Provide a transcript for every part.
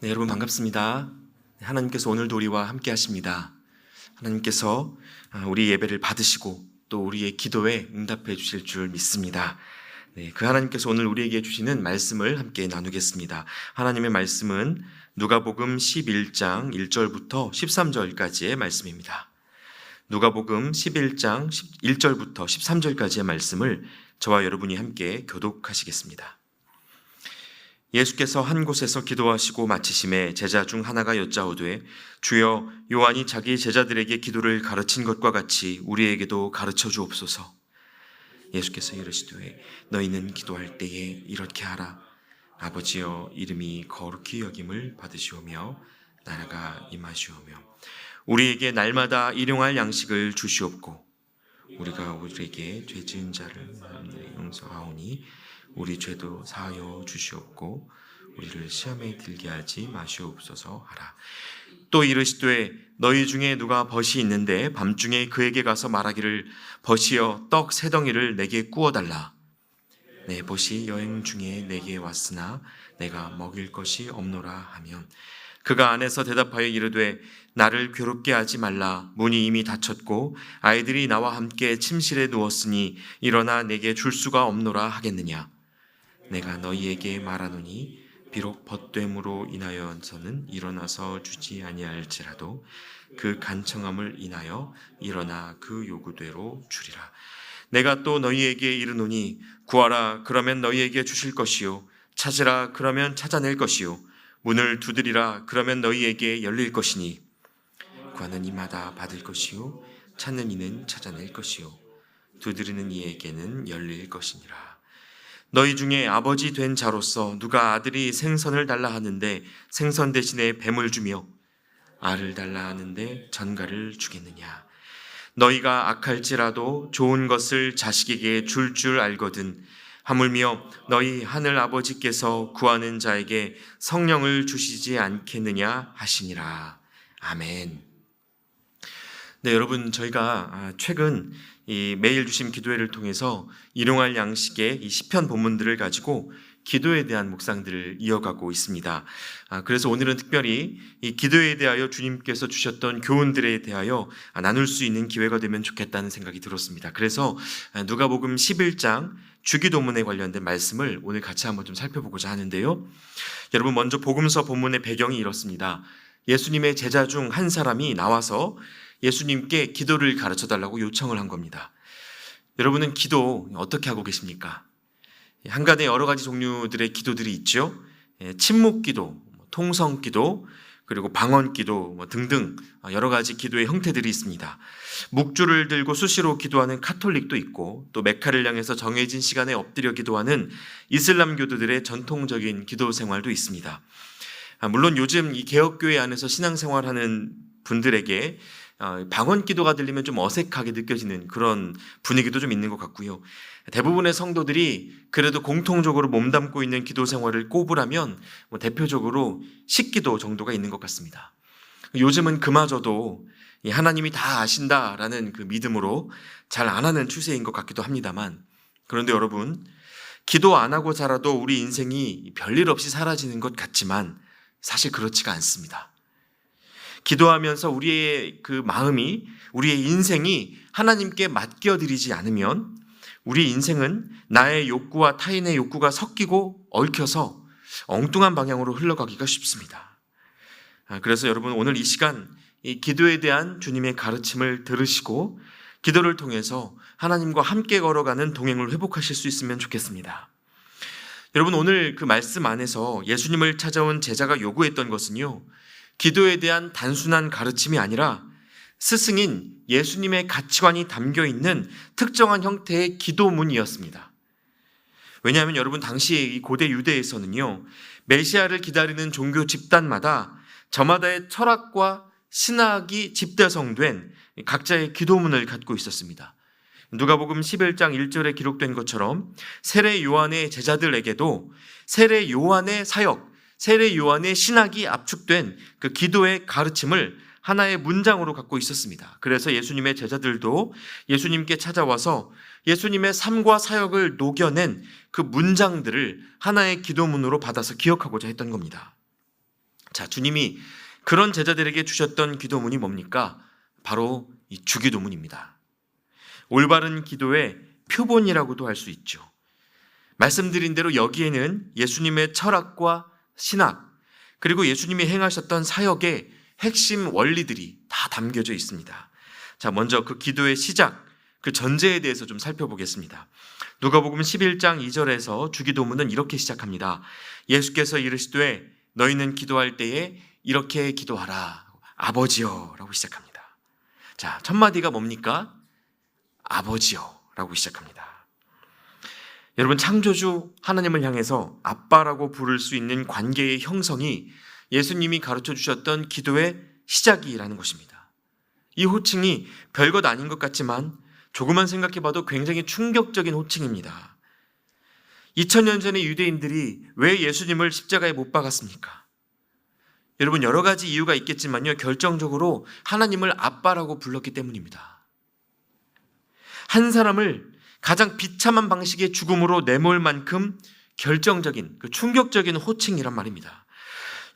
네, 여러분 반갑습니다. 하나님께서 오늘도 우리와 함께 하십니다. 하나님께서 우리 예배를 받으시고 또 우리의 기도에 응답해 주실 줄 믿습니다. 네, 그 하나님께서 오늘 우리에게 주시는 말씀을 함께 나누겠습니다. 하나님의 말씀은 누가복음 11장 1절부터 13절까지의 말씀입니다. 누가복음 11장 1절부터 13절까지의 말씀을 저와 여러분이 함께 교독하시겠습니다. 예수께서 한 곳에서 기도하시고 마치심에 제자 중 하나가 여짜오되 주여, 요한이 자기 제자들에게 기도를 가르친 것과 같이 우리에게도 가르쳐 주옵소서. 예수께서 이르시되 너희는 기도할 때에 이렇게 하라. 아버지여, 이름이 거룩히 여김을 받으시오며 나라가 임하시오며 우리에게 날마다 일용할 양식을 주시옵고 우리가 우리에게 죄 지은 자를 용서하오니 우리 죄도 사하여 주시옵고 우리를 시험에 들게 하지 마시옵소서 하라. 또 이르시되 너희 중에 누가 벗이 있는데 밤중에 그에게 가서 말하기를 벗이여 떡 세 덩이를 내게 구워달라. 내 벗이 여행 중에 내게 왔으나 내가 먹일 것이 없노라 하면 그가 안에서 대답하여 이르되 나를 괴롭게 하지 말라. 문이 이미 닫혔고 아이들이 나와 함께 침실에 누웠으니 일어나 내게 줄 수가 없노라 하겠느냐. 내가 너희에게 말하노니 비록 벗됨으로 인하여서는 일어나서 주지 아니할지라도 그 간청함을 인하여 일어나 그 요구대로 주리라. 내가 또 너희에게 이르노니 구하라 그러면 너희에게 주실 것이요 찾으라 그러면 찾아낼 것이요 문을 두드리라 그러면 너희에게 열릴 것이니 구하는 이마다 받을 것이요 찾는 이는 찾아낼 것이요 두드리는 이에게는 열릴 것이니라. 너희 중에 아버지 된 자로서 누가 아들이 생선을 달라 하는데 생선 대신에 뱀을 주며 알을 달라 하는데 전갈을 주겠느냐. 너희가 악할지라도 좋은 것을 자식에게 줄 알거든 하물며 너희 하늘 아버지께서 구하는 자에게 성령을 주시지 않겠느냐 하시니라. 아멘. 네, 여러분, 저희가 최근 이 매일 주심 기도회를 통해서 일용할 양식의 이 시편 본문들을 가지고 기도에 대한 묵상들을 이어가고 있습니다. 그래서 오늘은 특별히 이 기도에 대하여 주님께서 주셨던 교훈들에 대하여 나눌 수 있는 기회가 되면 좋겠다는 생각이 들었습니다. 그래서 누가복음 11장 주기도문에 관련된 말씀을 오늘 같이 한번 좀 살펴보고자 하는데요. 여러분, 먼저 복음서 본문의 배경이 이렇습니다. 예수님의 제자 중 한 사람이 나와서 예수님께 기도를 가르쳐 달라고 요청을 한 겁니다. 여러분은 기도 어떻게 하고 계십니까? 한간에 여러 가지 종류들의 기도들이 있죠. 침묵 기도, 통성 기도, 그리고 방언 기도 등등 여러 가지 기도의 형태들이 있습니다. 묵주를 들고 수시로 기도하는 카톨릭도 있고 또 메카를 향해서 정해진 시간에 엎드려 기도하는 이슬람교도들의 전통적인 기도 생활도 있습니다. 물론 요즘 이 개혁교회 안에서 신앙생활하는 분들에게 방언 기도가 들리면 좀 어색하게 느껴지는 그런 분위기도 좀 있는 것 같고요. 대부분의 성도들이 그래도 공통적으로 몸담고 있는 기도 생활을 꼽으라면 대표적으로 식기도 정도가 있는 것 같습니다. 요즘은 그마저도 하나님이 다 아신다라는 그 믿음으로 잘 안 하는 추세인 것 같기도 합니다만, 그런데 여러분, 기도 안 하고 살아도 우리 인생이 별일 없이 사라지는 것 같지만 사실 그렇지가 않습니다. 기도하면서 우리의 그 마음이, 우리의 인생이 하나님께 맡겨드리지 않으면 우리 인생은 나의 욕구와 타인의 욕구가 섞이고 얽혀서 엉뚱한 방향으로 흘러가기가 쉽습니다. 그래서 여러분, 오늘 이 시간 이 기도에 대한 주님의 가르침을 들으시고 기도를 통해서 하나님과 함께 걸어가는 동행을 회복하실 수 있으면 좋겠습니다. 여러분, 오늘 그 말씀 안에서 예수님을 찾아온 제자가 요구했던 것은요, 기도에 대한 단순한 가르침이 아니라 스승인 예수님의 가치관이 담겨있는 특정한 형태의 기도문이었습니다. 왜냐하면 여러분, 당시 이 고대 유대에서는요, 메시아를 기다리는 종교 집단마다 저마다의 철학과 신학이 집대성된 각자의 기도문을 갖고 있었습니다. 누가복음 11장 1절에 기록된 것처럼 세례 요한의 제자들에게도 세례 요한의 사역, 세례 요한의 신학이 압축된 그 기도의 가르침을 하나의 문장으로 갖고 있었습니다. 그래서 예수님의 제자들도 예수님께 찾아와서 예수님의 삶과 사역을 녹여낸 그 문장들을 하나의 기도문으로 받아서 기억하고자 했던 겁니다. 자, 주님이 그런 제자들에게 주셨던 기도문이 뭡니까? 바로 이 주기도문입니다. 올바른 기도의 표본이라고도 할 수 있죠. 말씀드린 대로 여기에는 예수님의 철학과 신학, 그리고 예수님이 행하셨던 사역의 핵심 원리들이 다 담겨져 있습니다. 자, 먼저 그 기도의 시작, 그 전제에 대해서 좀 살펴보겠습니다. 누가복음 11장 2절에서 주기도문은 이렇게 시작합니다. 예수께서 이르시되 너희는 기도할 때에 이렇게 기도하라. 아버지여 라고 시작합니다. 자, 첫 마디가 뭡니까? 아버지여 라고 시작합니다. 여러분, 창조주 하나님을 향해서 아빠라고 부를 수 있는 관계의 형성이 예수님이 가르쳐 주셨던 기도의 시작이라는 것입니다. 이 호칭이 별것 아닌 것 같지만 조금만 생각해봐도 굉장히 충격적인 호칭입니다. 2000년 전에 유대인들이 왜 예수님을 십자가에 못 박았습니까? 여러분, 여러 가지 이유가 있겠지만요, 결정적으로 하나님을 아빠라고 불렀기 때문입니다. 한 사람을 가장 비참한 방식의 죽음으로 내몰 만큼 결정적인, 충격적인 호칭이란 말입니다.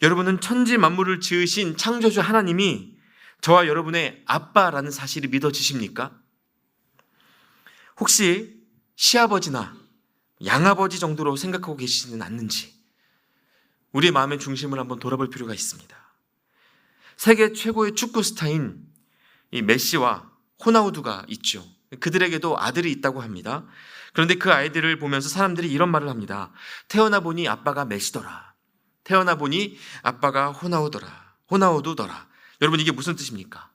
여러분은 천지 만물을 지으신 창조주 하나님이 저와 여러분의 아빠라는 사실이 믿어지십니까? 혹시 시아버지나 양아버지 정도로 생각하고 계시지는 않는지 우리의 마음의 중심을 한번 돌아볼 필요가 있습니다. 세계 최고의 축구 스타인 이 메시와 호나우두가 있죠. 그들에게도 아들이 있다고 합니다. 그런데 그 아이들을 보면서 사람들이 이런 말을 합니다. 태어나 보니 아빠가 메시더라. 태어나 보니 아빠가 호나우두더라. 여러분, 이게 무슨 뜻입니까?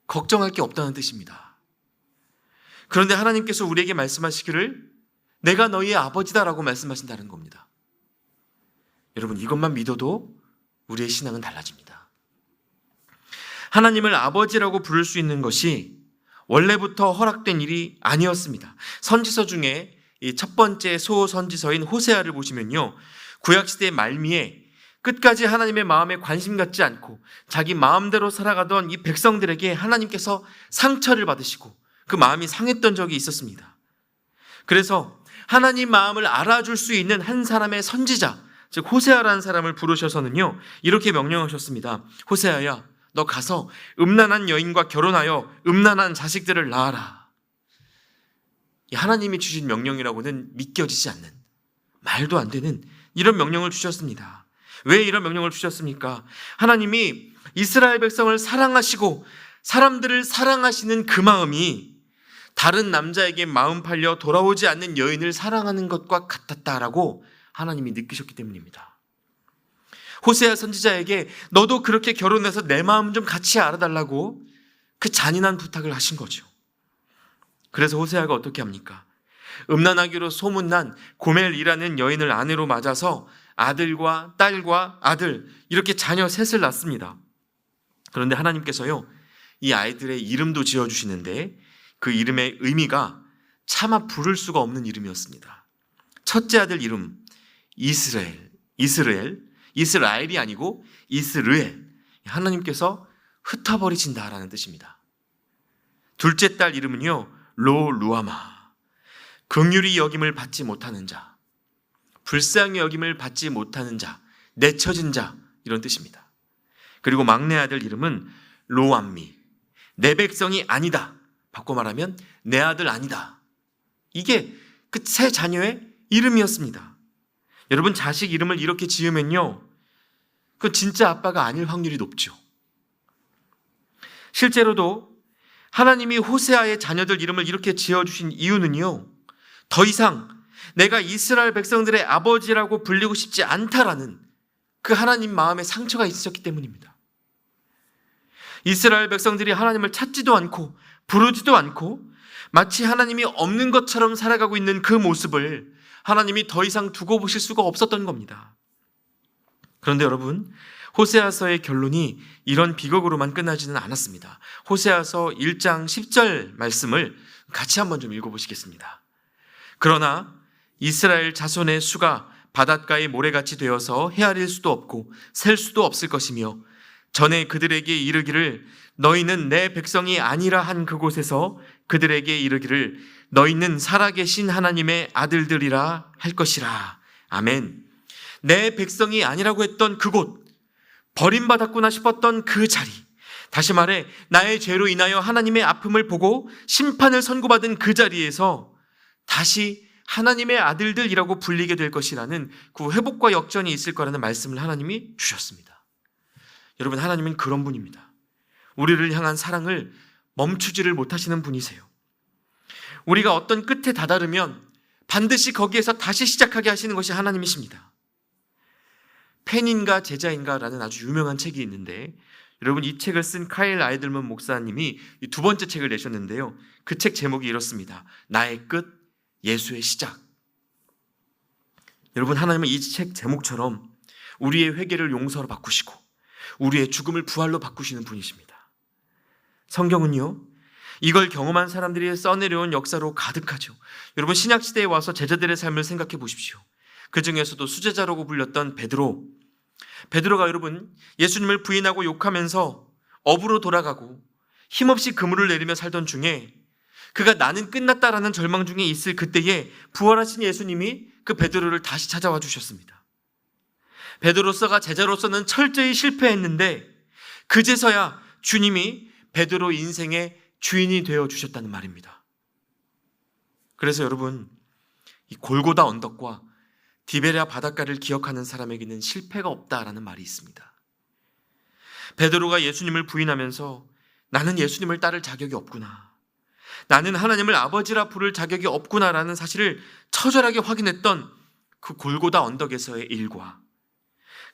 걱정할 게 없다는 뜻입니다. 그런데 하나님께서 우리에게 말씀하시기를 내가 너희의 아버지다라고 말씀하신다는 겁니다. 여러분, 이것만 믿어도 우리의 신앙은 달라집니다. 하나님을 아버지라고 부를 수 있는 것이 원래부터 허락된 일이 아니었습니다. 선지서 중에 이 첫 번째 소선지서인 호세아를 보시면요, 구약시대의 말미에 끝까지 하나님의 마음에 관심 갖지 않고 자기 마음대로 살아가던 이 백성들에게 하나님께서 상처를 받으시고 그 마음이 상했던 적이 있었습니다. 그래서 하나님 마음을 알아줄 수 있는 한 사람의 선지자, 즉 호세아라는 사람을 부르셔서는요, 이렇게 명령하셨습니다. 호세아야, 너 가서 음란한 여인과 결혼하여 음란한 자식들을 낳아라. 하나님이 주신 명령이라고는 믿겨지지 않는, 말도 안 되는 이런 명령을 주셨습니다. 왜 이런 명령을 주셨습니까? 하나님이 이스라엘 백성을 사랑하시고 사람들을 사랑하시는 그 마음이 다른 남자에게 마음 팔려 돌아오지 않는 여인을 사랑하는 것과 같았다라고 하나님이 느끼셨기 때문입니다. 호세아 선지자에게 너도 그렇게 결혼해서 내 마음 좀 같이 알아달라고 그 잔인한 부탁을 하신 거죠. 그래서 호세아가 어떻게 합니까? 음란하기로 소문난 고멜이라는 여인을 아내로 맞아서 아들과 딸과 아들, 이렇게 자녀 셋을 낳습니다. 그런데 하나님께서요, 이 아이들의 이름도 지어주시는데 그 이름의 의미가 차마 부를 수가 없는 이름이었습니다. 첫째 아들 이름 이스라엘이 아니고 이스르엘, 하나님께서 흩어버리신다라는 뜻입니다. 둘째 딸 이름은요, 로루아마, 긍휼히 여김을 받지 못하는 자, 불쌍히 여김을 받지 못하는 자, 내쳐진 자, 이런 뜻입니다. 그리고 막내 아들 이름은 로암미, 내 백성이 아니다, 바꿔 말하면 내 아들 아니다. 이게 그 세 자녀의 이름이었습니다. 여러분, 자식 이름을 이렇게 지으면요, 그 진짜 아빠가 아닐 확률이 높죠. 실제로도 하나님이 호세아의 자녀들 이름을 이렇게 지어주신 이유는요, 더 이상 내가 이스라엘 백성들의 아버지라고 불리고 싶지 않다라는 그 하나님 마음에 상처가 있으셨기 때문입니다. 이스라엘 백성들이 하나님을 찾지도 않고 부르지도 않고 마치 하나님이 없는 것처럼 살아가고 있는 그 모습을 하나님이 더 이상 두고 보실 수가 없었던 겁니다. 그런데 여러분, 호세아서의 결론이 이런 비극으로만 끝나지는 않았습니다. 호세아서 1장 10절 말씀을 같이 한번 좀 읽어보시겠습니다. 그러나 이스라엘 자손의 수가 바닷가의 모래같이 되어서 헤아릴 수도 없고 셀 수도 없을 것이며 전에 그들에게 이르기를 너희는 내 백성이 아니라 한 그곳에서 그들에게 이르기를 너희는 살아계신 하나님의 아들들이라 할 것이라. 아멘. 내 백성이 아니라고 했던 그곳, 버림받았구나 싶었던 그 자리, 다시 말해 나의 죄로 인하여 하나님의 아픔을 보고 심판을 선고받은 그 자리에서 다시 하나님의 아들들이라고 불리게 될 것이라는 그 회복과 역전이 있을 거라는 말씀을 하나님이 주셨습니다. 여러분, 하나님은 그런 분입니다. 우리를 향한 사랑을 멈추지를 못하시는 분이세요. 우리가 어떤 끝에 다다르면 반드시 거기에서 다시 시작하게 하시는 것이 하나님이십니다. 팬인가 제자인가라는 아주 유명한 책이 있는데, 여러분, 이 책을 쓴 카일 아이들먼 목사님이 두 번째 책을 내셨는데요, 그 책 제목이 이렇습니다. 나의 끝, 예수의 시작. 여러분, 하나님은 이 책 제목처럼 우리의 회개를 용서로 바꾸시고 우리의 죽음을 부활로 바꾸시는 분이십니다. 성경은요, 이걸 경험한 사람들이 써내려온 역사로 가득하죠. 여러분, 신약시대에 와서 제자들의 삶을 생각해 보십시오. 그 중에서도 수제자라고 불렸던 베드로가 여러분 예수님을 부인하고 욕하면서 업으로 돌아가고 힘없이 그물을 내리며 살던 중에 그가 나는 끝났다라는 절망 중에 있을 그때에 부활하신 예수님이 그 베드로를 다시 찾아와 주셨습니다. 베드로서가 제자로서는 철저히 실패했는데 그제서야 주님이 베드로 인생의 주인이 되어 주셨다는 말입니다. 그래서 여러분, 이 골고다 언덕과 디베랴 바닷가를 기억하는 사람에게는 실패가 없다라는 말이 있습니다. 베드로가 예수님을 부인하면서 나는 예수님을 따를 자격이 없구나, 나는 하나님을 아버지라 부를 자격이 없구나라는 사실을 처절하게 확인했던 그 골고다 언덕에서의 일과,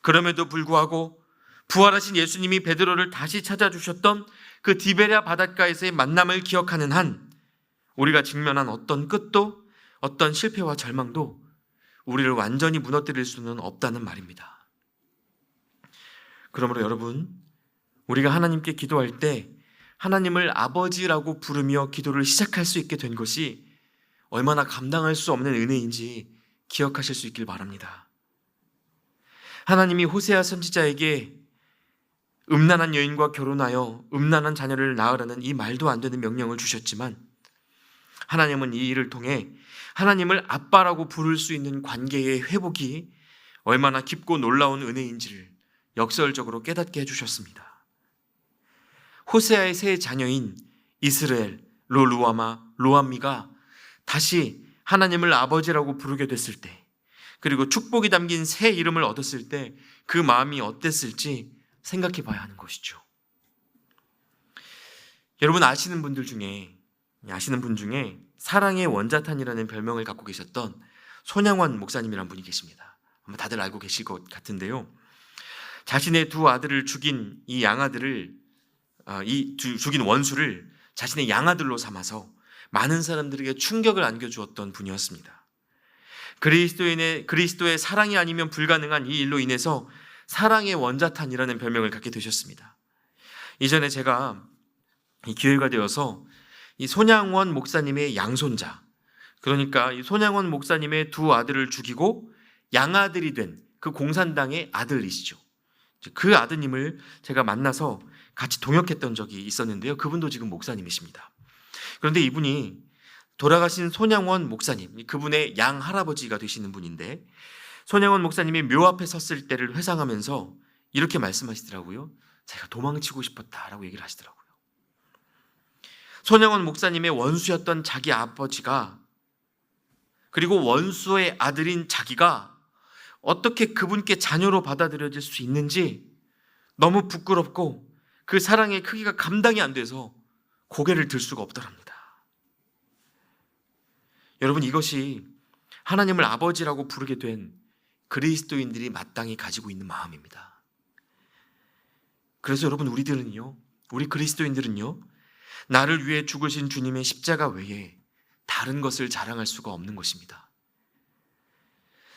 그럼에도 불구하고 부활하신 예수님이 베드로를 다시 찾아주셨던 그 디베랴 바닷가에서의 만남을 기억하는 한 우리가 직면한 어떤 끝도 어떤 실패와 절망도 우리를 완전히 무너뜨릴 수는 없다는 말입니다. 그러므로 여러분, 우리가 하나님께 기도할 때 하나님을 아버지라고 부르며 기도를 시작할 수 있게 된 것이 얼마나 감당할 수 없는 은혜인지 기억하실 수 있길 바랍니다. 하나님이 호세아 선지자에게 음란한 여인과 결혼하여 음란한 자녀를 낳으라는 이 말도 안 되는 명령을 주셨지만, 하나님은 이 일을 통해 하나님을 아빠라고 부를 수 있는 관계의 회복이 얼마나 깊고 놀라운 은혜인지를 역설적으로 깨닫게 해주셨습니다. 호세아의 세 자녀인 이스라엘, 로암미가 다시 하나님을 아버지라고 부르게 됐을 때, 그리고 축복이 담긴 새 이름을 얻었을 때 그 마음이 어땠을지 생각해 봐야 하는 것이죠. 여러분, 아시는 분 중에 사랑의 원자탄이라는 별명을 갖고 계셨던 손양원 목사님이라는 분이 계십니다. 아마 다들 알고 계실 것 같은데요, 자신의 두 아들을 죽인 이 양아들을 죽인 원수를 자신의 양아들로 삼아서 많은 사람들에게 충격을 안겨주었던 분이었습니다. 그리스도의 사랑이 아니면 불가능한 이 일로 인해서 사랑의 원자탄이라는 별명을 갖게 되셨습니다. 이전에 제가 이 기회가 되어서 이 손양원 목사님의 양손자, 그러니까 이 손양원 목사님의 두 아들을 죽이고 양아들이 된 그 공산당의 아들이시죠. 그 아드님을 제가 만나서 같이 동역했던 적이 있었는데요, 그분도 지금 목사님이십니다. 그런데 이분이 돌아가신 손양원 목사님, 그분의 양 할아버지가 되시는 분인데, 손양원 목사님이 묘 앞에 섰을 때를 회상하면서 이렇게 말씀하시더라고요. 제가 도망치고 싶었다라고 얘기를 하시더라고요. 손양원 목사님의 원수였던 자기 아버지가, 그리고 원수의 아들인 자기가 어떻게 그분께 자녀로 받아들여질 수 있는지 너무 부끄럽고 그 사랑의 크기가 감당이 안 돼서 고개를 들 수가 없더랍니다. 여러분, 이것이 하나님을 아버지라고 부르게 된 그리스도인들이 마땅히 가지고 있는 마음입니다. 그래서 여러분, 우리 그리스도인들은요, 나를 위해 죽으신 주님의 십자가 외에 다른 것을 자랑할 수가 없는 것입니다.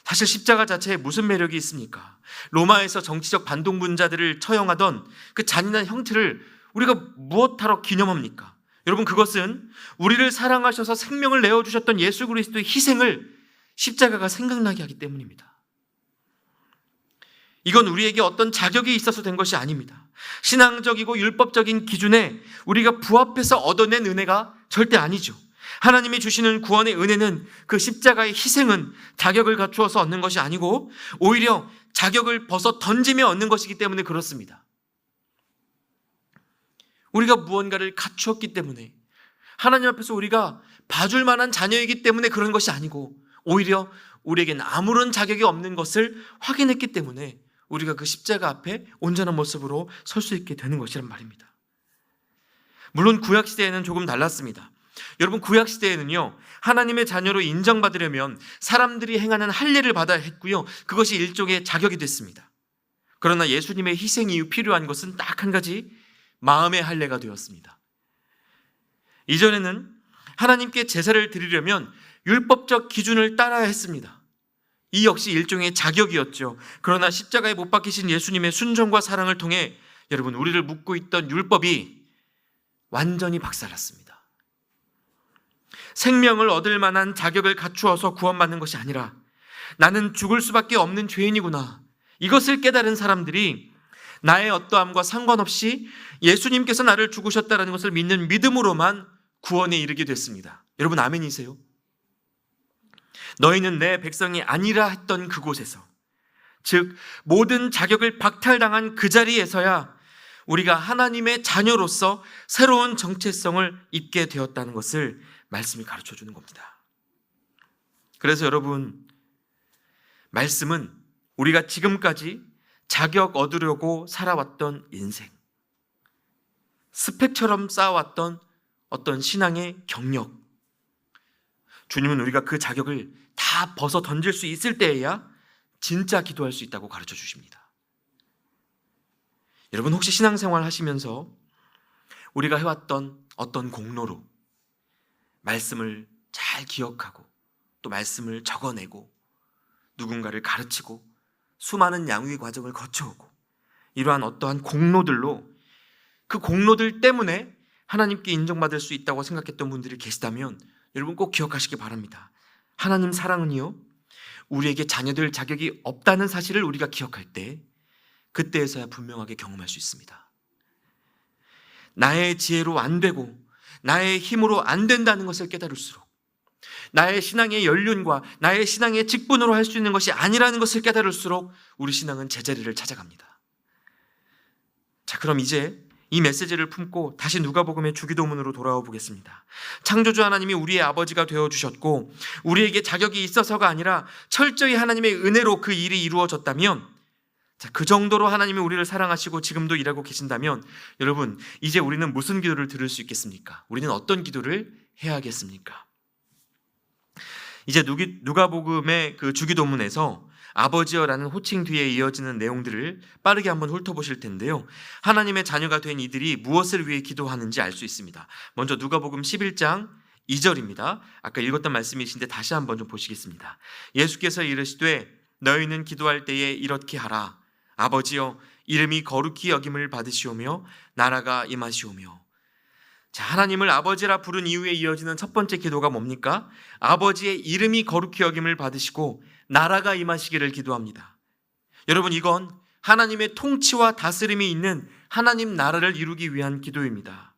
사실 십자가 자체에 무슨 매력이 있습니까? 로마에서 정치적 반동분자들을 처형하던 그 잔인한 형태를 우리가 무엇하러 기념합니까? 여러분, 그것은 우리를 사랑하셔서 생명을 내어주셨던 예수 그리스도의 희생을 십자가가 생각나게 하기 때문입니다. 이건 우리에게 어떤 자격이 있어서 된 것이 아닙니다. 신앙적이고 율법적인 기준에 우리가 부합해서 얻어낸 은혜가 절대 아니죠. 하나님이 주시는 구원의 은혜는 그 십자가의 희생은 자격을 갖추어서 얻는 것이 아니고 오히려 자격을 벗어 던지며 얻는 것이기 때문에 그렇습니다. 우리가 무언가를 갖추었기 때문에, 하나님 앞에서 우리가 봐줄 만한 자녀이기 때문에 그런 것이 아니고, 오히려 우리에겐 아무런 자격이 없는 것을 확인했기 때문에 우리가 그 십자가 앞에 온전한 모습으로 설 수 있게 되는 것이란 말입니다. 물론 구약시대에는 조금 달랐습니다. 여러분, 구약시대에는요, 하나님의 자녀로 인정받으려면 사람들이 행하는 할례를 받아야 했고요, 그것이 일종의 자격이 됐습니다. 그러나 예수님의 희생 이후 필요한 것은 딱 한 가지, 마음의 할례가 되었습니다. 이전에는 하나님께 제사를 드리려면 율법적 기준을 따라야 했습니다. 이 역시 일종의 자격이었죠. 그러나 십자가에 못 박히신 예수님의 순종과 사랑을 통해 여러분, 우리를 묶고 있던 율법이 완전히 박살났습니다. 생명을 얻을 만한 자격을 갖추어서 구원받는 것이 아니라 나는 죽을 수밖에 없는 죄인이구나, 이것을 깨달은 사람들이 나의 어떠함과 상관없이 예수님께서 나를 죽으셨다는 것을 믿는 믿음으로만 구원에 이르게 됐습니다. 여러분, 아멘이세요? 너희는 내 백성이 아니라 했던 그곳에서, 즉 모든 자격을 박탈당한 그 자리에서야 우리가 하나님의 자녀로서 새로운 정체성을 입게 되었다는 것을 말씀이 가르쳐 주는 겁니다. 그래서 여러분, 말씀은 우리가 지금까지 자격 얻으려고 살아왔던 인생, 스펙처럼 쌓아왔던 어떤 신앙의 경력, 주님은 우리가 그 자격을 다 벗어 던질 수 있을 때에야 진짜 기도할 수 있다고 가르쳐 주십니다. 여러분, 혹시 신앙생활 하시면서 우리가 해왔던 어떤 공로로 말씀을 잘 기억하고 또 말씀을 적어내고 누군가를 가르치고 수많은 양육의 과정을 거쳐오고 이러한 어떠한 공로들로, 그 공로들 때문에 하나님께 인정받을 수 있다고 생각했던 분들이 계시다면 여러분 꼭 기억하시기 바랍니다. 하나님 사랑은요, 우리에게 자녀될 자격이 없다는 사실을 우리가 기억할 때, 그때에서야 분명하게 경험할 수 있습니다. 나의 지혜로 안 되고 나의 힘으로 안 된다는 것을 깨달을수록, 나의 신앙의 연륜과 나의 신앙의 직분으로 할 수 있는 것이 아니라는 것을 깨달을수록 우리 신앙은 제자리를 찾아갑니다. 자, 그럼 이제 이 메시지를 품고 다시 누가복음의 주기도문으로 돌아와 보겠습니다. 창조주 하나님이 우리의 아버지가 되어주셨고 우리에게 자격이 있어서가 아니라 철저히 하나님의 은혜로 그 일이 이루어졌다면, 자, 그 정도로 하나님이 우리를 사랑하시고 지금도 일하고 계신다면 여러분, 이제 우리는 무슨 기도를 들을 수 있겠습니까? 우리는 어떤 기도를 해야겠습니까? 이제 누가복음의 그 주기도문에서 아버지여라는 호칭 뒤에 이어지는 내용들을 빠르게 한번 훑어보실 텐데요, 하나님의 자녀가 된 이들이 무엇을 위해 기도하는지 알 수 있습니다. 먼저 누가복음 11장 2절입니다. 아까 읽었던 말씀이신데 다시 한번 좀 보시겠습니다. 예수께서 이르시되 너희는 기도할 때에 이렇게 하라. 아버지여, 이름이 거룩히 여김을 받으시오며 나라가 임하시오며. 자, 하나님을 아버지라 부른 이후에 이어지는 첫 번째 기도가 뭡니까? 아버지의 이름이 거룩히 여김을 받으시고 나라가 임하시기를 기도합니다. 여러분, 이건 하나님의 통치와 다스림이 있는 하나님 나라를 이루기 위한 기도입니다.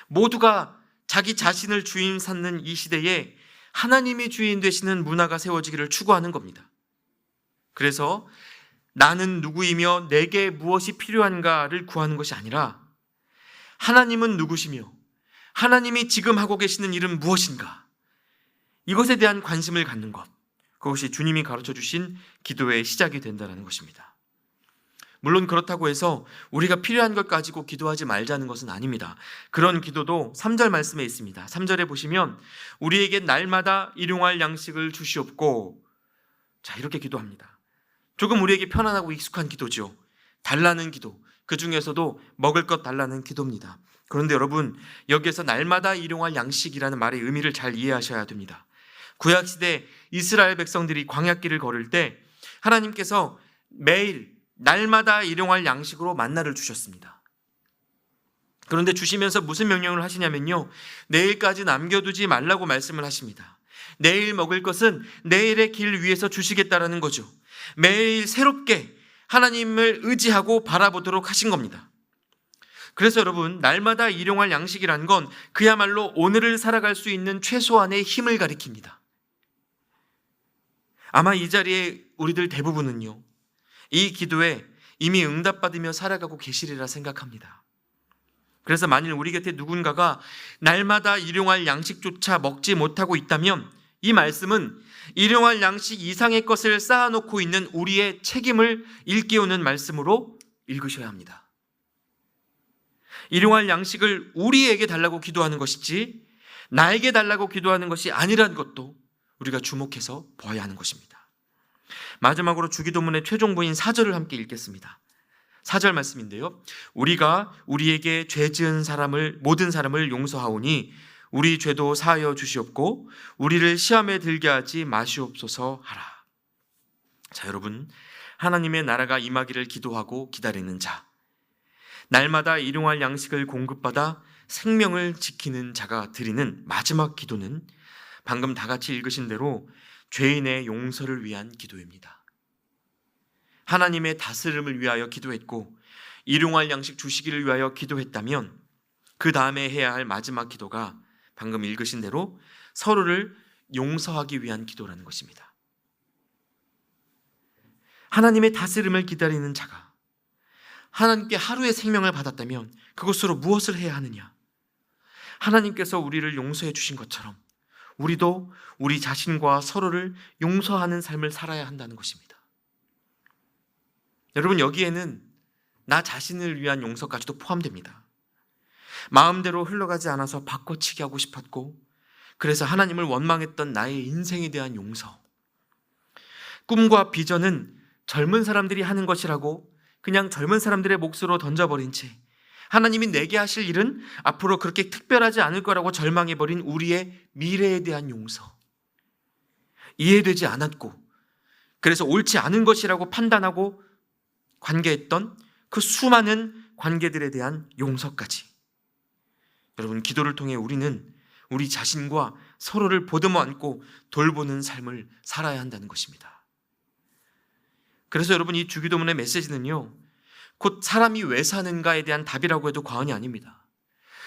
모두가 자기 자신을 주인 삼는 이 시대에 하나님이 주인 되시는 문화가 세워지기를 추구하는 겁니다. 그래서 나는 누구이며 내게 무엇이 필요한가를 구하는 것이 아니라 하나님은 누구시며 하나님이 지금 하고 계시는 일은 무엇인가, 이것에 대한 관심을 갖는 것, 그것이 주님이 가르쳐 주신 기도의 시작이 된다는 것입니다. 물론 그렇다고 해서 우리가 필요한 것 가지고 기도하지 말자는 것은 아닙니다. 그런 기도도 3절 말씀에 있습니다. 3절에 보시면 우리에게 날마다 일용할 양식을 주시옵고, 자, 이렇게 기도합니다. 조금 우리에게 편안하고 익숙한 기도죠. 달라는 기도, 그 중에서도 먹을 것 달라는 기도입니다. 그런데 여러분, 여기에서 날마다 일용할 양식이라는 말의 의미를 잘 이해하셔야 됩니다. 구약시대 이스라엘 백성들이 광야길을 걸을 때 하나님께서 매일 날마다 일용할 양식으로 만나를 주셨습니다. 그런데 주시면서 무슨 명령을 하시냐면요, 내일까지 남겨두지 말라고 말씀을 하십니다. 내일 먹을 것은 내일의 길 위에서 주시겠다라는 거죠. 매일 새롭게 하나님을 의지하고 바라보도록 하신 겁니다. 그래서 여러분, 날마다 일용할 양식이란 건 그야말로 오늘을 살아갈 수 있는 최소한의 힘을 가리킵니다. 아마 이 자리에 우리들 대부분은요, 이 기도에 이미 응답받으며 살아가고 계시리라 생각합니다. 그래서 만일 우리 곁에 누군가가 날마다 일용할 양식조차 먹지 못하고 있다면 이 말씀은 일용할 양식 이상의 것을 쌓아놓고 있는 우리의 책임을 일깨우는 말씀으로 읽으셔야 합니다. 일용할 양식을 우리에게 달라고 기도하는 것이지 나에게 달라고 기도하는 것이 아니라는 것도 우리가 주목해서 보아야 하는 것입니다. 마지막으로 주기도문의 최종부인 4절을 함께 읽겠습니다. 4절 말씀인데요. 우리가 우리에게 죄 지은 모든 사람을 용서하오니 우리 죄도 사하여 주시옵고 우리를 시험에 들게 하지 마시옵소서 하라. 자, 여러분, 하나님의 나라가 임하기를 기도하고 기다리는 자, 날마다 일용할 양식을 공급받아 생명을 지키는 자가 드리는 마지막 기도는 방금 다 같이 읽으신 대로 죄인의 용서를 위한 기도입니다. 하나님의 다스림을 위하여 기도했고 일용할 양식 주시기를 위하여 기도했다면 그 다음에 해야 할 마지막 기도가 방금 읽으신 대로 서로를 용서하기 위한 기도라는 것입니다. 하나님의 다스림을 기다리는 자가 하나님께 하루의 생명을 받았다면 그것으로 무엇을 해야 하느냐? 하나님께서 우리를 용서해 주신 것처럼 우리도 우리 자신과 서로를 용서하는 삶을 살아야 한다는 것입니다. 여러분, 여기에는 나 자신을 위한 용서까지도 포함됩니다. 마음대로 흘러가지 않아서 바꿔치기 하고 싶었고 그래서 하나님을 원망했던 나의 인생에 대한 용서, 꿈과 비전은 젊은 사람들이 하는 것이라고 그냥 젊은 사람들의 몫으로 던져버린 채 하나님이 내게 하실 일은 앞으로 그렇게 특별하지 않을 거라고 절망해버린 우리의 미래에 대한 용서, 이해되지 않았고 그래서 옳지 않은 것이라고 판단하고 관계했던 그 수많은 관계들에 대한 용서까지. 여러분, 기도를 통해 우리는 우리 자신과 서로를 보듬어 안고 돌보는 삶을 살아야 한다는 것입니다. 그래서 여러분, 이 주기도문의 메시지는요, 곧 사람이 왜 사는가에 대한 답이라고 해도 과언이 아닙니다.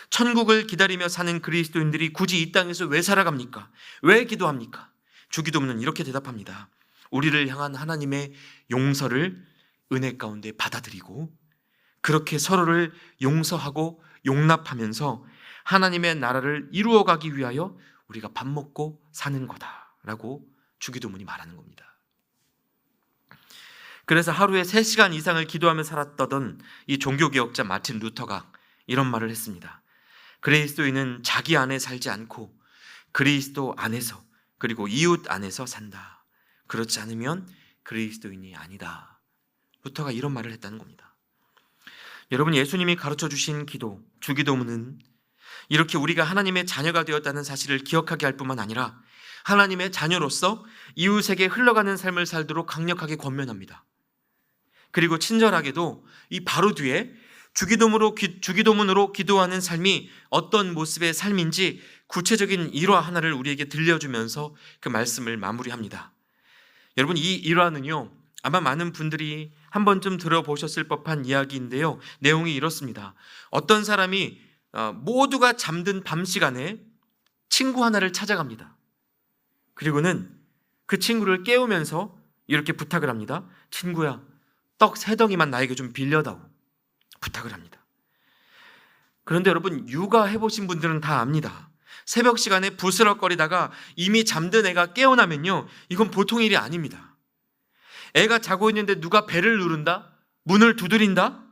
천국을 기다리며 사는 그리스도인들이 굳이 이 땅에서 왜 살아갑니까? 왜 기도합니까? 주기도문은 이렇게 대답합니다. 우리를 향한 하나님의 용서를 은혜 가운데 받아들이고 그렇게 서로를 용서하고 용납하면서 하나님의 나라를 이루어가기 위하여 우리가 밥 먹고 사는 거다라고 주기도문이 말하는 겁니다. 그래서 하루에 3시간 이상을 기도하며 살았던 이 종교개혁자 마틴 루터가 이런 말을 했습니다. 그리스도인은 자기 안에 살지 않고 그리스도 안에서 그리고 이웃 안에서 산다. 그렇지 않으면 그리스도인이 아니다. 루터가 이런 말을 했다는 겁니다. 여러분, 예수님이 가르쳐 주신 기도, 주기도문은 이렇게 우리가 하나님의 자녀가 되었다는 사실을 기억하게 할 뿐만 아니라 하나님의 자녀로서 이웃에게 흘러가는 삶을 살도록 강력하게 권면합니다. 그리고 친절하게도 이 바로 뒤에 주기도문으로 기도하는 삶이 어떤 모습의 삶인지 구체적인 일화 하나를 우리에게 들려주면서 그 말씀을 마무리합니다. 여러분, 이 일화는요, 아마 많은 분들이 한 번쯤 들어보셨을 법한 이야기인데요. 내용이 이렇습니다. 어떤 사람이 모두가 잠든 밤 시간에 친구 하나를 찾아갑니다. 그리고는 그 친구를 깨우면서 이렇게 부탁을 합니다. 친구야, 떡 3덩이만 나에게 좀 빌려다오. 부탁을 합니다. 그런데 여러분, 육아해보신 분들은 다 압니다. 새벽 시간에 부스럭거리다가 이미 잠든 애가 깨어나면요, 이건 보통 일이 아닙니다. 애가 자고 있는데 누가 벨을 누른다? 문을 두드린다?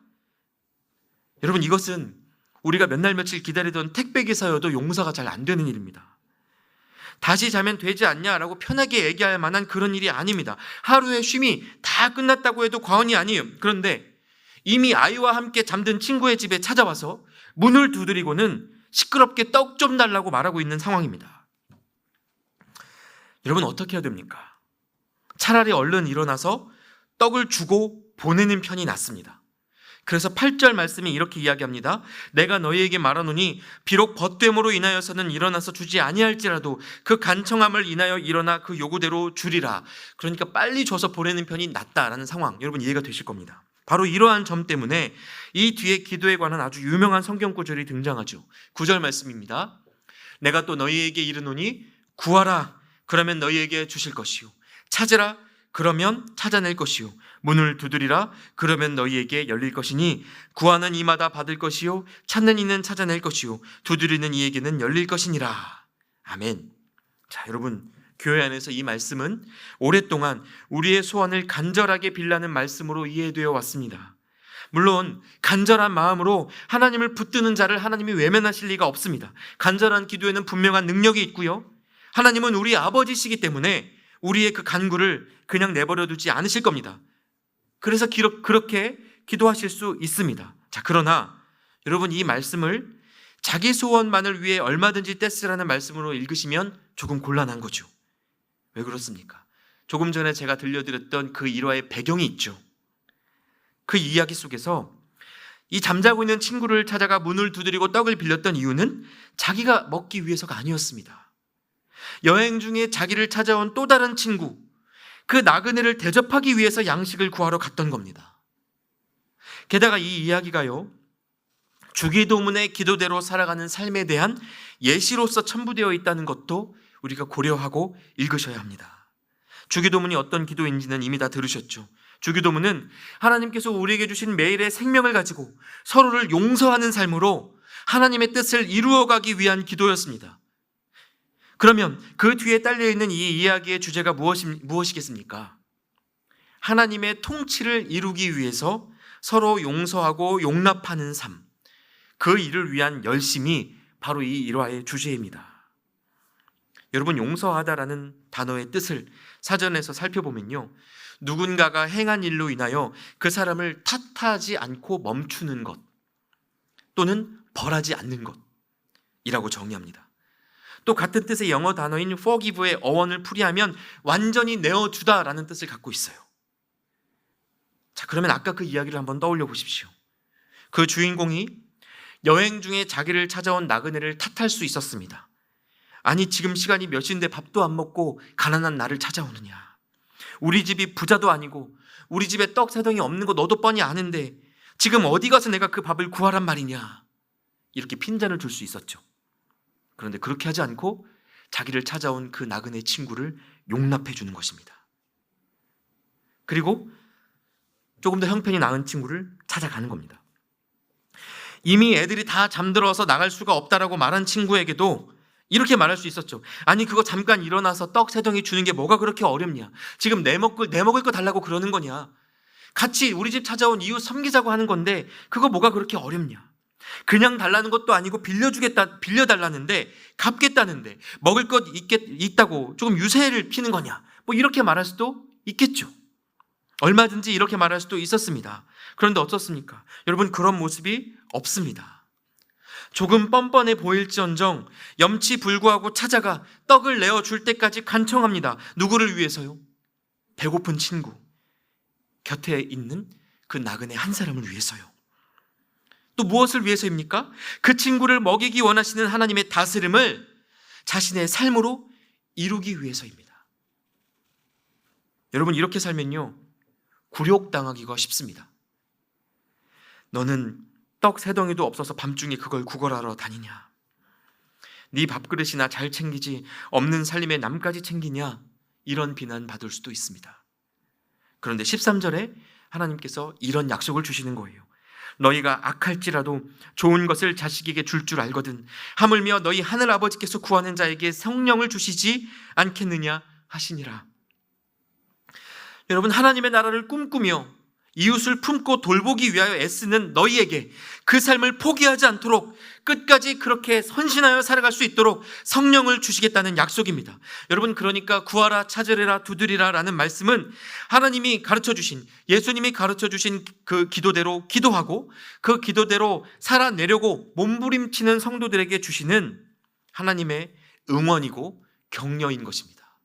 여러분, 이것은 우리가 몇 날 며칠 기다리던 택배기사여도 용서가 잘 안 되는 일입니다. 다시 자면 되지 않냐라고 편하게 얘기할 만한 그런 일이 아닙니다. 하루의 쉼이 다 끝났다고 해도 과언이 아니에요. 그런데 이미 아이와 함께 잠든 친구의 집에 찾아와서 문을 두드리고는 시끄럽게 떡 좀 달라고 말하고 있는 상황입니다. 여러분, 어떻게 해야 됩니까? 차라리 얼른 일어나서 떡을 주고 보내는 편이 낫습니다. 그래서 8절 말씀이 이렇게 이야기합니다. 내가 너희에게 말하노니 비록 벗됨으로 인하여서는 일어나서 주지 아니할지라도 그 간청함을 인하여 일어나 그 요구대로 주리라. 그러니까 빨리 줘서 보내는 편이 낫다라는 상황, 여러분 이해가 되실 겁니다. 바로 이러한 점 때문에 이 뒤에 기도에 관한 아주 유명한 성경 구절이 등장하죠. 9절 말씀입니다. 내가 또 너희에게 이르노니 구하라 그러면 너희에게 주실 것이요 찾으라 그러면 찾아낼 것이요 문을 두드리라 그러면 너희에게 열릴 것이니 구하는 이마다 받을 것이요 찾는 이는 찾아낼 것이요 두드리는 이에게는 열릴 것이니라. 아멘. 자, 여러분, 교회 안에서 이 말씀은 오랫동안 우리의 소원을 간절하게 빌라는 말씀으로 이해되어 왔습니다. 물론 간절한 마음으로 하나님을 붙드는 자를 하나님이 외면하실 리가 없습니다. 간절한 기도에는 분명한 능력이 있고요, 하나님은 우리 아버지시기 때문에 우리의 그 간구를 그냥 내버려 두지 않으실 겁니다. 그래서 그렇게 기도하실 수 있습니다. 자, 그러나 여러분, 이 말씀을 자기 소원만을 위해 얼마든지 떼쓰라는 말씀으로 읽으시면 조금 곤란한 거죠. 왜 그렇습니까? 조금 전에 제가 들려드렸던 그 일화의 배경이 있죠. 그 이야기 속에서 이 잠자고 있는 친구를 찾아가 문을 두드리고 떡을 빌렸던 이유는 자기가 먹기 위해서가 아니었습니다. 여행 중에 자기를 찾아온 또 다른 친구, 그 나그네를 대접하기 위해서 양식을 구하러 갔던 겁니다. 게다가 이 이야기가요, 주기도문의 기도대로 살아가는 삶에 대한 예시로서 첨부되어 있다는 것도 우리가 고려하고 읽으셔야 합니다. 주기도문이 어떤 기도인지는 이미 다 들으셨죠. 주기도문은 하나님께서 우리에게 주신 매일의 생명을 가지고 서로를 용서하는 삶으로 하나님의 뜻을 이루어가기 위한 기도였습니다. 그러면 그 뒤에 딸려있는 이 이야기의 주제가 무엇이겠습니까? 하나님의 통치를 이루기 위해서 서로 용서하고 용납하는 삶, 그 일을 위한 열심이 바로 이 일화의 주제입니다. 여러분, 용서하다라는 단어의 뜻을 사전에서 살펴보면요, 누군가가 행한 일로 인하여 그 사람을 탓하지 않고 멈추는 것, 또는 벌하지 않는 것이라고 정의합니다. 또 같은 뜻의 영어 단어인 forgive의 어원을 풀이하면 완전히 내어주다라는 뜻을 갖고 있어요. 자, 그러면 아까 그 이야기를 한번 떠올려 보십시오. 그 주인공이 여행 중에 자기를 찾아온 나그네를 탓할 수 있었습니다. 아니, 지금 시간이 몇 시인데 밥도 안 먹고 가난한 나를 찾아오느냐. 우리 집이 부자도 아니고 우리 집에 떡 3덩이 없는 거 너도 뻔히 아는데 지금 어디 가서 내가 그 밥을 구하란 말이냐. 이렇게 핀잔을 줄 수 있었죠. 그런데 그렇게 하지 않고 자기를 찾아온 그 나그네 친구를 용납해 주는 것입니다. 그리고 조금 더 형편이 나은 친구를 찾아가는 겁니다. 이미 애들이 다 잠들어서 나갈 수가 없다라고 말한 친구에게도 이렇게 말할 수 있었죠. 아니, 그거 잠깐 일어나서 떡 3덩이 주는 게 뭐가 그렇게 어렵냐. 지금 내 먹을 거 달라고 그러는 거냐. 같이 우리 집 찾아온 이웃 섬기자고 하는 건데 그거 뭐가 그렇게 어렵냐. 그냥 달라는 것도 아니고 빌려달라는데, 갚겠다는데, 먹을 것 있다고 조금 유세를 피는 거냐. 뭐 이렇게 말할 수도 있겠죠. 얼마든지 이렇게 말할 수도 있었습니다. 그런데 어떻습니까? 여러분, 그런 모습이 없습니다. 조금 뻔뻔해 보일지언정 염치불구하고 찾아가 떡을 내어줄 때까지 간청합니다. 누구를 위해서요? 배고픈 친구, 곁에 있는 그 나그네 한 사람을 위해서요. 또 무엇을 위해서입니까? 그 친구를 먹이기 원하시는 하나님의 다스림을 자신의 삶으로 이루기 위해서입니다. 여러분, 이렇게 살면요, 굴욕당하기가 쉽습니다. 너는 떡 3덩이도 없어서 밤중에 그걸 구걸하러 다니냐? 네 밥그릇이나 잘 챙기지 없는 살림에 남까지 챙기냐? 이런 비난 받을 수도 있습니다. 그런데 13절에 하나님께서 이런 약속을 주시는 거예요. 너희가 악할지라도 좋은 것을 자식에게 줄 줄 알거든 하물며 너희 하늘 아버지께서 구하는 자에게 성령을 주시지 않겠느냐 하시니라. 여러분, 하나님의 나라를 꿈꾸며 이웃을 품고 돌보기 위하여 애쓰는 너희에게 그 삶을 포기하지 않도록 끝까지 그렇게 선신하여 살아갈 수 있도록 성령을 주시겠다는 약속입니다. 여러분, 그러니까 구하라, 찾으리라, 두드리라 라는 말씀은 하나님이 가르쳐주신, 예수님이 가르쳐주신 그 기도대로 기도하고 그 기도대로 살아내려고 몸부림치는 성도들에게 주시는 하나님의 응원이고 격려인 것입니다.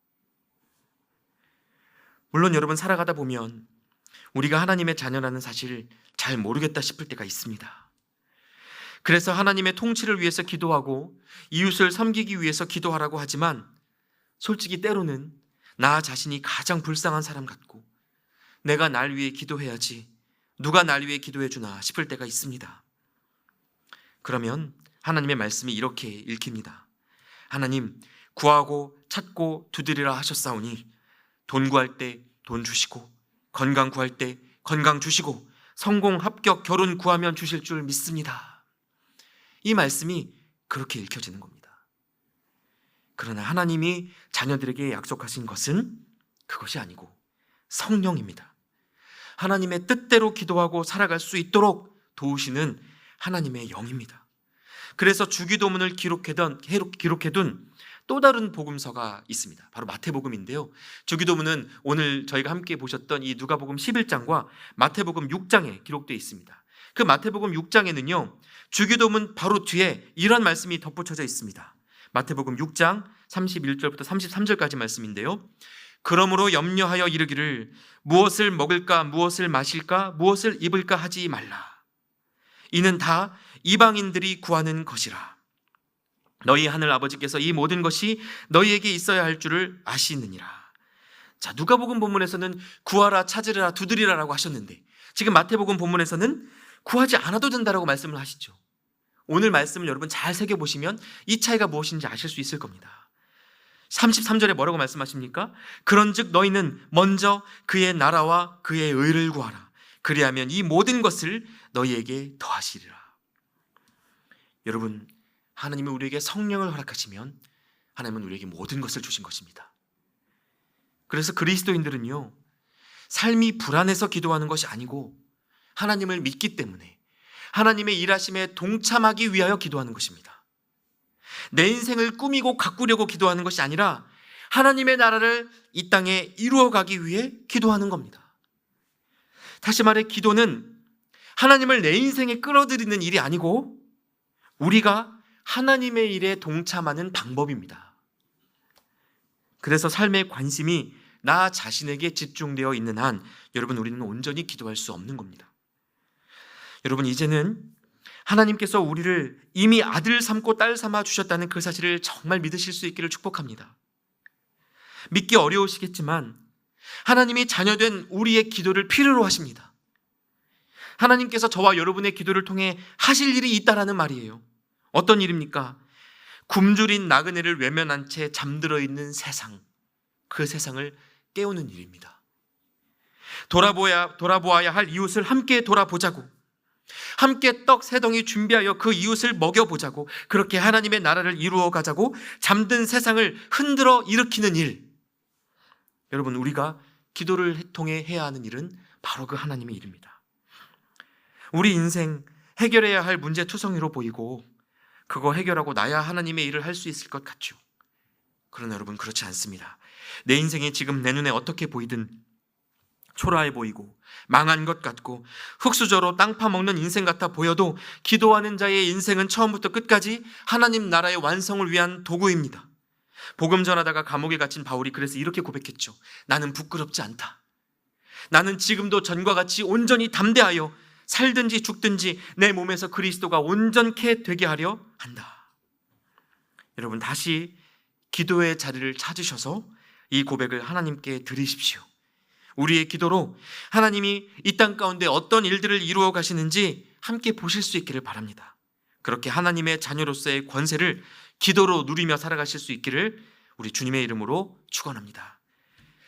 물론 여러분, 살아가다 보면 우리가 하나님의 자녀라는 사실을 잘 모르겠다 싶을 때가 있습니다. 그래서 하나님의 통치를 위해서 기도하고 이웃을 섬기기 위해서 기도하라고 하지만 솔직히 때로는 나 자신이 가장 불쌍한 사람 같고 내가 날 위해 기도해야지 누가 날 위해 기도해 주나 싶을 때가 있습니다. 그러면 하나님의 말씀이 이렇게 읽힙니다. 하나님, 구하고 찾고 두드리라 하셨사오니 돈 구할 때 돈 주시고, 건강 구할 때 건강 주시고, 성공, 합격, 결혼 구하면 주실 줄 믿습니다. 이 말씀이 그렇게 읽혀지는 겁니다. 그러나 하나님이 자녀들에게 약속하신 것은 그것이 아니고 성령입니다. 하나님의 뜻대로 기도하고 살아갈 수 있도록 도우시는 하나님의 영입니다. 그래서 주기도문을 기록해둔 또 다른 복음서가 있습니다. 바로 마태복음인데요. 주기도문은 오늘 저희가 함께 보셨던 이 누가복음 11장과 마태복음 6장에 기록되어 있습니다. 그 마태복음 6장에는요, 주기도문 바로 뒤에 이런 말씀이 덧붙여져 있습니다. 마태복음 6장 31절부터 33절까지 말씀인데요. 그러므로 염려하여 이르기를 무엇을 먹을까 무엇을 마실까 무엇을 입을까 하지 말라. 이는 다 이방인들이 구하는 것이라. 너희 하늘 아버지께서 이 모든 것이 너희에게 있어야 할 줄을 아시느니라. 자, 누가복음 본문에서는 구하라, 찾으라, 두드리라라고 하셨는데 지금 마태복음 본문에서는 구하지 않아도 된다라고 말씀을 하시죠. 오늘 말씀을 여러분 잘 새겨보시면 이 차이가 무엇인지 아실 수 있을 겁니다. 33절에 뭐라고 말씀하십니까? 그런즉 너희는 먼저 그의 나라와 그의 의를 구하라. 그리하면 이 모든 것을 너희에게 더하시리라. 여러분, 하나님은 우리에게 성령을 허락하시면 하나님은 우리에게 모든 것을 주신 것입니다. 그래서 그리스도인들은요, 삶이 불안해서 기도하는 것이 아니고 하나님을 믿기 때문에 하나님의 일하심에 동참하기 위하여 기도하는 것입니다. 내 인생을 꾸미고 가꾸려고 기도하는 것이 아니라 하나님의 나라를 이 땅에 이루어가기 위해 기도하는 겁니다. 다시 말해 기도는 하나님을 내 인생에 끌어들이는 일이 아니고 우리가 하나님의 일에 동참하는 방법입니다. 그래서 삶의 관심이 나 자신에게 집중되어 있는 한 여러분, 우리는 온전히 기도할 수 없는 겁니다. 여러분, 이제는 하나님께서 우리를 이미 아들 삼고 딸 삼아 주셨다는 그 사실을 정말 믿으실 수 있기를 축복합니다. 믿기 어려우시겠지만 하나님이 자녀된 우리의 기도를 필요로 하십니다. 하나님께서 저와 여러분의 기도를 통해 하실 일이 있다라는 말이에요. 어떤 일입니까? 굶주린 나그네를 외면한 채 잠들어 있는 세상, 그 세상을 깨우는 일입니다. 돌아보아야 할 이웃을 함께 돌아보자고, 함께 떡 세 덩이 준비하여 그 이웃을 먹여보자고, 그렇게 하나님의 나라를 이루어 가자고 잠든 세상을 흔들어 일으키는 일, 여러분, 우리가 기도를 통해 해야 하는 일은 바로 그 하나님의 일입니다. 우리 인생 해결해야 할 문제 투성이로 보이고 그거 해결하고 나야 하나님의 일을 할 수 있을 것 같죠. 그러나 여러분, 그렇지 않습니다. 내 인생이 지금 내 눈에 어떻게 보이든 초라해 보이고 망한 것 같고 흙수저로 땅 파먹는 인생 같아 보여도 기도하는 자의 인생은 처음부터 끝까지 하나님 나라의 완성을 위한 도구입니다. 복음 전하다가 감옥에 갇힌 바울이 그래서 이렇게 고백했죠. 나는 부끄럽지 않다. 나는 지금도 전과 같이 온전히 담대하여 살든지 죽든지 내 몸에서 그리스도가 온전케 되게 하려 한다. 여러분, 다시 기도의 자리를 찾으셔서 이 고백을 하나님께 드리십시오. 우리의 기도로 하나님이 이 땅 가운데 어떤 일들을 이루어 가시는지 함께 보실 수 있기를 바랍니다. 그렇게 하나님의 자녀로서의 권세를 기도로 누리며 살아가실 수 있기를 우리 주님의 이름으로 축원합니다.